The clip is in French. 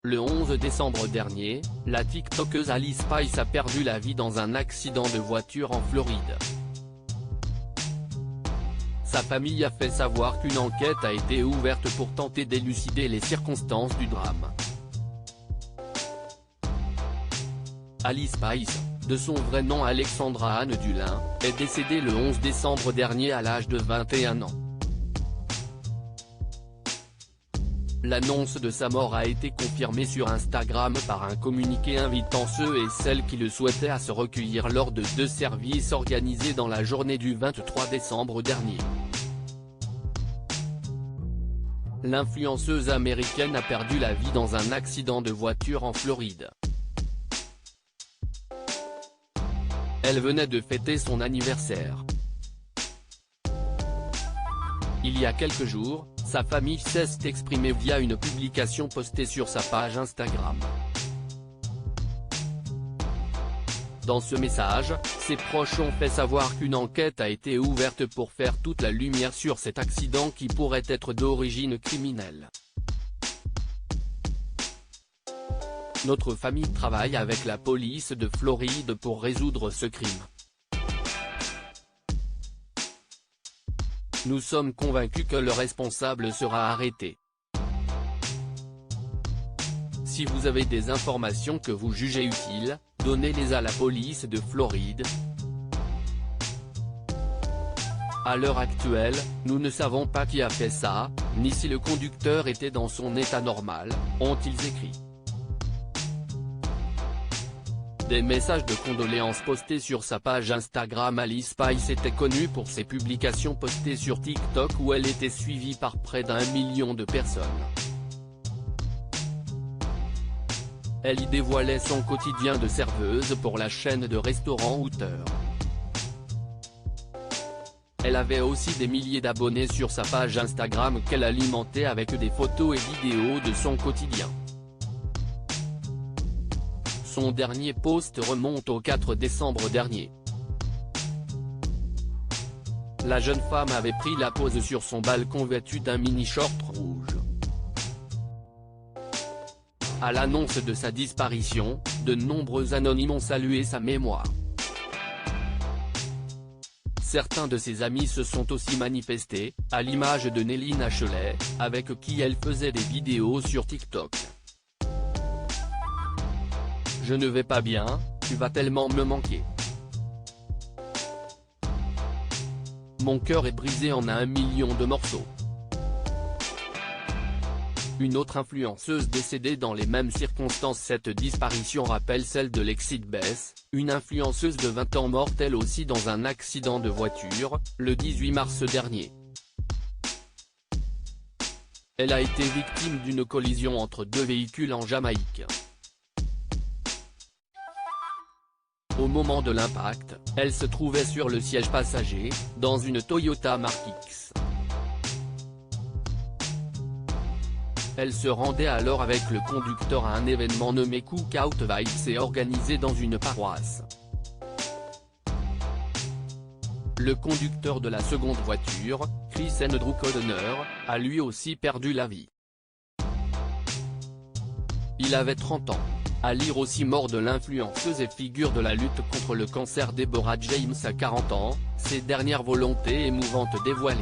Le 11 décembre dernier, la tiktokeuse Alice Spice a perdu la vie dans un accident de voiture en Floride. Sa famille a fait savoir qu'une enquête a été ouverte pour tenter d'élucider les circonstances du drame. Alice Spice, de son vrai nom Alexandra Anne Dulin, est décédée le 11 décembre dernier à l'âge de 21 ans. L'annonce de sa mort a été confirmée sur Instagram par un communiqué invitant ceux et celles qui le souhaitaient à se recueillir lors de 2 services organisés dans la journée du 23 décembre dernier. L'influenceuse américaine a perdu la vie dans un accident de voiture en Floride. Elle venait de fêter son anniversaire. Il y a quelques jours, sa famille s'est exprimée via une publication postée sur sa page Instagram. Dans ce message, ses proches ont fait savoir qu'une enquête a été ouverte pour faire toute la lumière sur cet accident qui pourrait être d'origine criminelle. Notre famille travaille avec la police de Floride pour résoudre ce crime. Nous sommes convaincus que le responsable sera arrêté. Si vous avez des informations que vous jugez utiles, donnez-les à la police de Floride. À l'heure actuelle, nous ne savons pas qui a fait ça, ni si le conducteur était dans son état normal, ont-ils écrit. Des messages de condoléances postés sur sa page Instagram. Alice Spice était connue pour ses publications postées sur TikTok où elle était suivie par près d'1 million de personnes. Elle y dévoilait son quotidien de serveuse pour la chaîne de restaurants Hooter. Elle avait aussi des milliers d'abonnés sur sa page Instagram qu'elle alimentait avec des photos et vidéos de son quotidien. Son dernier post remonte au 4 décembre dernier. La jeune femme avait pris la pose sur son balcon vêtue d'un mini-short rouge. À l'annonce de sa disparition, de nombreux anonymes ont salué sa mémoire. Certains de ses amis se sont aussi manifestés, à l'image de Nelly Nachelet, avec qui elle faisait des vidéos sur TikTok. Je ne vais pas bien, tu vas tellement me manquer. Mon cœur est brisé en 1 million de morceaux. Une autre influenceuse décédée dans les mêmes circonstances. Cette disparition rappelle celle de Lexit Bess, une influenceuse de 20 ans morte elle aussi dans un accident de voiture, le 18 mars dernier. Elle a été victime d'une collision entre 2 véhicules en Jamaïque. Au moment de l'impact, elle se trouvait sur le siège passager, dans une Toyota Mark X. Elle se rendait alors avec le conducteur à un événement nommé Cookout Vibes et organisé dans une paroisse. Le conducteur de la seconde voiture, Chris Andrew Codner, a lui aussi perdu la vie. Il avait 30 ans. À lire aussi mort de l'influenceuse et figure de la lutte contre le cancer Deborah James à 40 ans, ses dernières volontés émouvantes dévoilées.